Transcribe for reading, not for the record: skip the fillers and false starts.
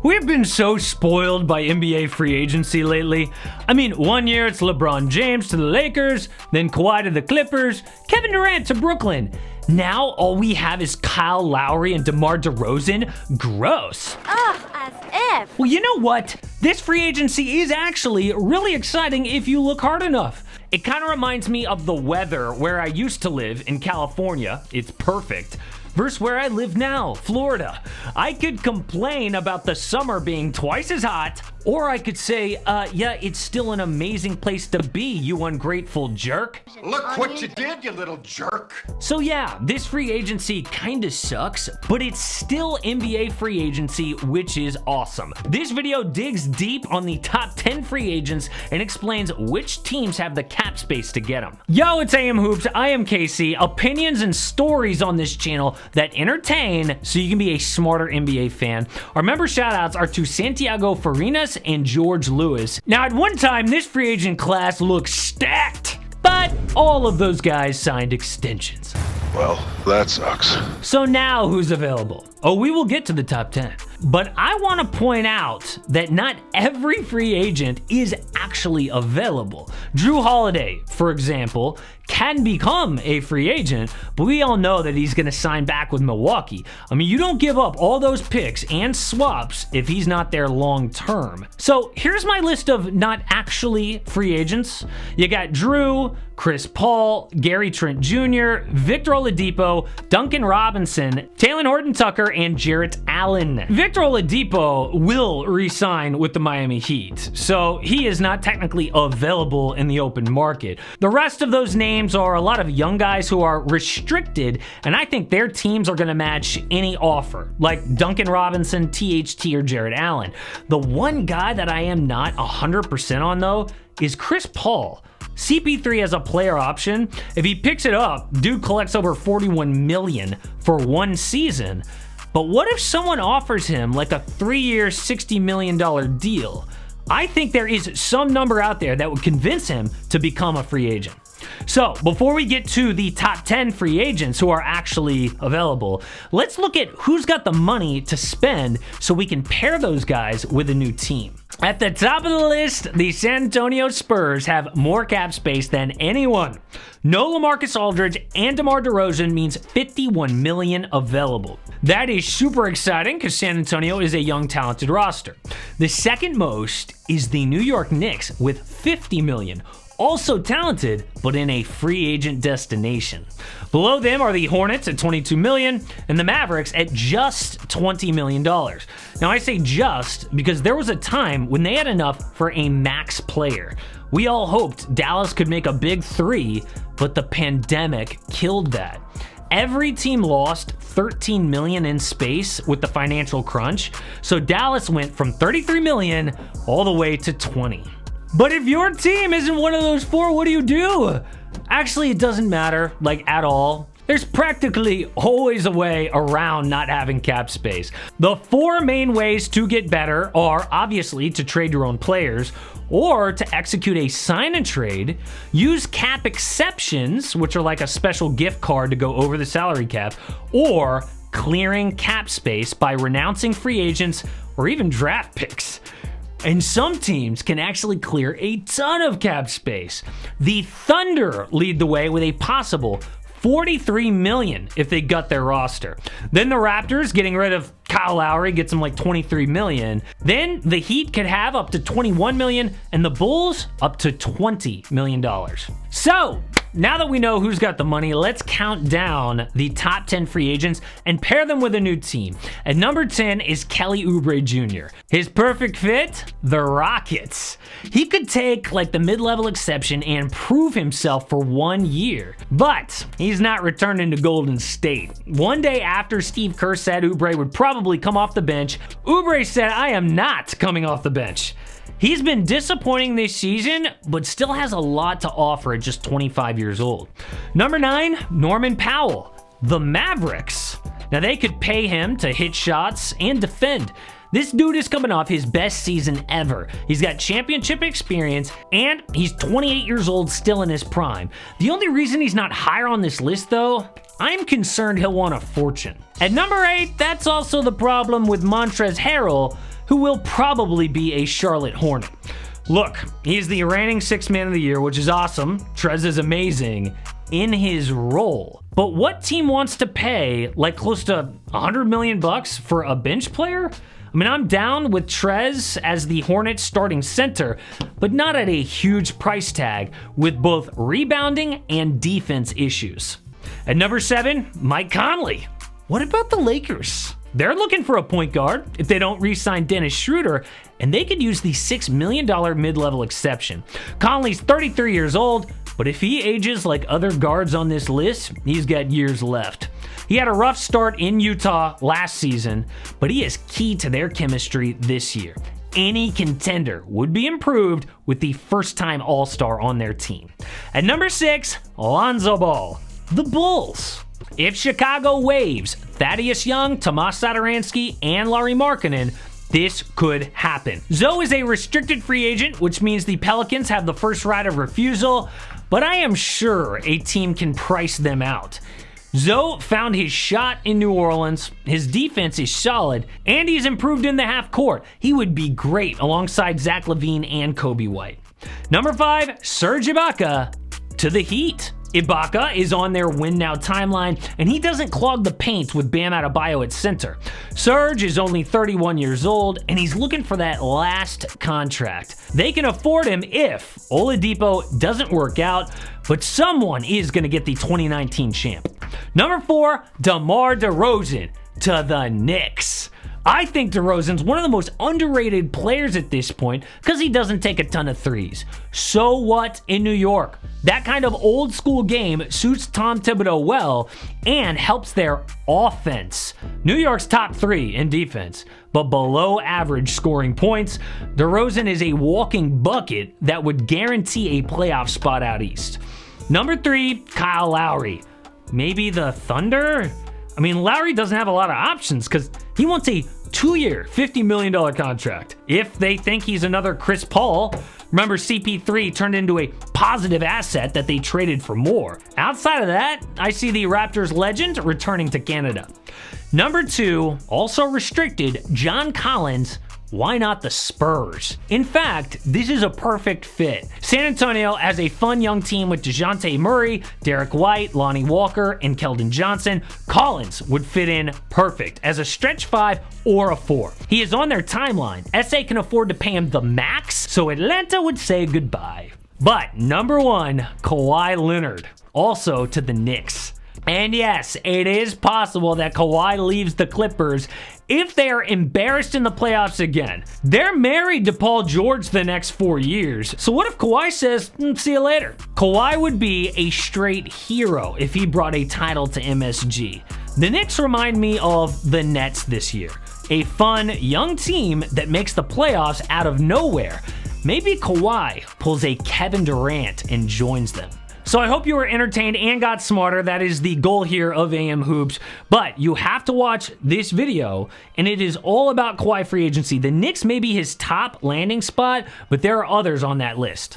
We've been so spoiled by NBA free agency lately. I mean, one year it's LeBron James to the Lakers, then Kawhi to the Clippers, Kevin Durant to Brooklyn. Now all we have is Kyle Lowry and DeMar DeRozan. Gross. Ugh, as if. Well, you know what? This free agency is actually really exciting if you look hard enough. It kind of reminds me of the weather where I used to live in California. It's perfect. Versus where I live now, Florida. I could complain about the summer being twice as hot, or I could say, yeah, it's still an amazing place to be, you ungrateful jerk. Look what you did, you little jerk. So yeah, this free agency kinda sucks, but it's still NBA free agency, which is awesome. This video digs deep on the top 10 free agents and explains which teams have the cap space to get them. Yo, it's AM Hoops, I am Casey. Opinions and stories on this channel that entertain so you can be a smarter NBA fan. Our member shoutouts are to Santiago Farinas and George Lewis. Now, at one time, this free agent class looked stacked, but all of those guys signed extensions. Well, that sucks. So now who's available? Oh, we will get to the top 10. But I want to point out that not every free agent is actually available. Drew Holiday, for example, can become a free agent, but we all know that he's going to sign back with Milwaukee. I mean, you don't give up all those picks and swaps if he's not there long term. So here's my list of not actually free agents. You got Drew, Chris Paul, Gary Trent Jr., Victor Oladipo, Duncan Robinson, Talen Horton-Tucker, and Jarrett Allen. Victor Oladipo will re-sign with the Miami Heat, so he is not technically available in the open market. The rest of those names are a lot of young guys who are restricted, and I think their teams are going to match any offer, like Duncan Robinson, THT, or Jarrett Allen. The one guy that I am not 100% on, though, is Chris Paul. CP3 has a player option. If he picks it up, dude collects over $41 million for one season. But what if someone offers him like a 3-year, $60 million deal? I think there is some number out there that would convince him to become a free agent. So before we get to the top 10 free agents who are actually available, let's look at who's got the money to spend so we can pair those guys with a new team. At the top of the list, the San Antonio Spurs have more cap space than anyone. No LaMarcus Aldridge and DeMar DeRozan means $51 million available. That is super exciting because San Antonio is a young, talented roster. The second most is the New York Knicks with $50 million. Also talented, but in a free agent destination. Below them are the Hornets at $22 million and the Mavericks at just $20 million. Now I say just because there was a time when they had enough for a max player. We all hoped Dallas could make a big three, but the pandemic killed that. Every team lost $13 million in space with the financial crunch, so Dallas went from $33 million all the way to $20. But if your team isn't one of those four, what do you do? Actually, it doesn't matter, like at all. There's practically always a way around not having cap space. The four main ways to get better are obviously to trade your own players, or to execute a sign and trade, use cap exceptions, which are like a special gift card to go over the salary cap, or clearing cap space by renouncing free agents or even draft picks. And some teams can actually clear a ton of cap space. The Thunder lead the way with a possible $43 million if they gut their roster. Then the Raptors, getting rid of Kyle Lowry, gets them like $23 million. Then the Heat could have up to $21 million, and the Bulls up to $20 million. So, now that we know who's got the money, let's count down the top 10 free agents and pair them with a new team. At number 10 is Kelly Oubre Jr. His perfect fit? The Rockets. He could take like the mid-level exception and prove himself for 1 year, but he's not returning to Golden State. One day after Steve Kerr said Oubre would probably come off the bench, Oubre said, "I am not coming off the bench." He's been disappointing this season, but still has a lot to offer at just 25 years old. Number 9, Norman Powell, the Mavericks. Now they could pay him to hit shots and defend. This dude is coming off his best season ever. He's got championship experience, and he's 28 years old, still in his prime. The only reason he's not higher on this list, though, I'm concerned he'll want a fortune. At number 8, that's also the problem with Montrezl Harrell. who will probably be a Charlotte Hornet. Look, he's the reigning Sixth Man of the Year, which is awesome. Trez is amazing in his role. But what team wants to pay like close to $100 million for a bench player? I mean, I'm down with Trez as the Hornets starting center, but not at a huge price tag with both rebounding and defense issues. At number 7, Mike Conley. What about the Lakers? They're looking for a point guard if they don't re-sign Dennis Schroeder, and they could use the $6 million mid-level exception. Conley's 33 years old, but if he ages like other guards on this list, he's got years left. He had a rough start in Utah last season, but he is key to their chemistry this year. Any contender would be improved with the first-time All-Star on their team. At number 6, Lonzo Ball. The Bulls. If Chicago waives Thaddeus Young, Tomas Satoransky, and Lauri Markkanen, this could happen. Zoe is a restricted free agent, which means the Pelicans have the first right of refusal, but I am sure a team can price them out. Zoe found his shot in New Orleans, his defense is solid, and he's improved in the half court. He would be great alongside Zach LaVine and Kobe White. Number 5, Serge Ibaka to the Heat. Ibaka is on their win now timeline, and he doesn't clog the paint with Bam Adebayo at center. Serge is only 31 years old, and he's looking for that last contract. They can afford him if Oladipo doesn't work out, but someone is going to get the 2019 champ. Number 4, DeMar DeRozan to the Knicks. I think DeRozan's one of the most underrated players at this point because he doesn't take a ton of threes. So what in New York? That kind of old school game suits Tom Thibodeau well and helps their offense. New York's top 3 in defense, but below average scoring points. DeRozan is a walking bucket that would guarantee a playoff spot out east. Number 3, Kyle Lowry. Maybe the Thunder? I mean, Lowry doesn't have a lot of options because he wants a 2-year, $50 million contract. If they think he's another Chris Paul, remember CP3 turned into a positive asset that they traded for more. Outside of that, I see the Raptors legend returning to Canada. Number 2, also restricted, John Collins. Why not the Spurs? In fact, this is a perfect fit. San Antonio has a fun young team with DeJounte Murray, Derek White, Lonnie Walker, and Keldon Johnson. Collins would fit in perfect as a stretch 5 or a 4. He is on their timeline. SA can afford to pay him the max, so Atlanta would say goodbye. But number 1, Kawhi Leonard, also to the Knicks. And yes, it is possible that Kawhi leaves the Clippers if they are embarrassed in the playoffs again. They're married to Paul George the next 4 years. So what if Kawhi says, see you later? Kawhi would be a straight hero if he brought a title to MSG. The Knicks remind me of the Nets this year. A fun, young team that makes the playoffs out of nowhere. Maybe Kawhi pulls a Kevin Durant and joins them. So I hope you were entertained and got smarter. That is the goal here of AM Hoops. But you have to watch this video, and it is all about Kawhi free agency. The Knicks may be his top landing spot, but there are others on that list.